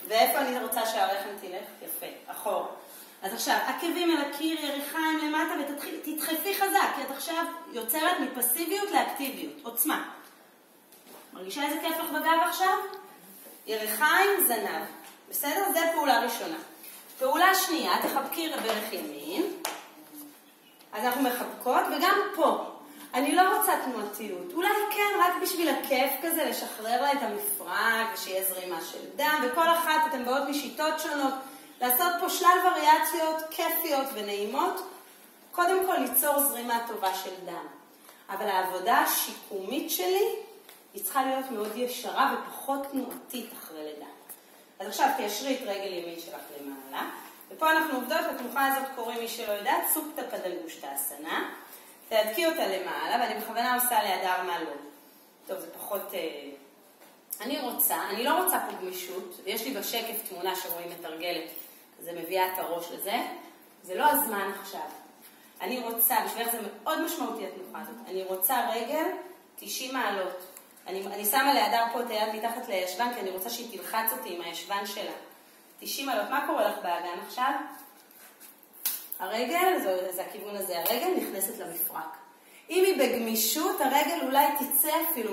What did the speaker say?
ואיפה אני רוצה שהרחם תלך? יפה, אחורה. אז עכשיו, עקבים אל הקיר, יריחיים למטה, ותדחפי חזק, כי את עכשיו יוצרת מפסיביות לאקטיביות, עוצמה. מרגישה איזה כיף לך בגב עכשיו? יריחיים, זנב. בסדר? זה פעולה ראשונה. פעולה שנייה, תחבקי ברך ימין. אז אנחנו מחבקות, וגם פה. אני לא רוצה תנועתיות. אולי כן, רק בשביל הכיף כזה, לשחרר לה את המפרק, ושיהיה זרימה של דם, וכל אחת אתם באות משיטות שונות. לעשות פה שלל וריאציות כיפיות ונעימות. קודם כל ליצור זרימה טובה של דם. אבל העבודה השיקומית שלי, היא צריכה להיות מאוד ישרה ופחות תנועתית אחרי לידה. אז עכשיו תיישרי את רגל ימין שלך למעלה. ופה אנחנו עובדות, לתנוחה הזאת קוראים מי שלא יודעת, סופטה פדלגושטאסנה. תהדקי אותה למעלה, ואני בכוונה עושה ליד ארמלו. טוב, זה פחות... אני לא רוצה פה גמישות, ויש לי בשקף תמונה שרואים מתרגלת, זה מביאה את הראש לזה. זה לא הזמן עכשיו. אני רוצה, בשבילך זה מאוד משמעותי התנוחה הזאת, אני רוצה רגל 90 מעלות. אני שמה לידר פה את היד מתחת לישבן, כי אני רוצה שהיא תלחץ אותי עם הישבן שלה. 90 מעלות, מה קורה לך באגן עכשיו? הרגל, זה הכיוון הזה, הרגל נכנסת למפרק. אם היא בגמישות, הרגל אולי תצא אפילו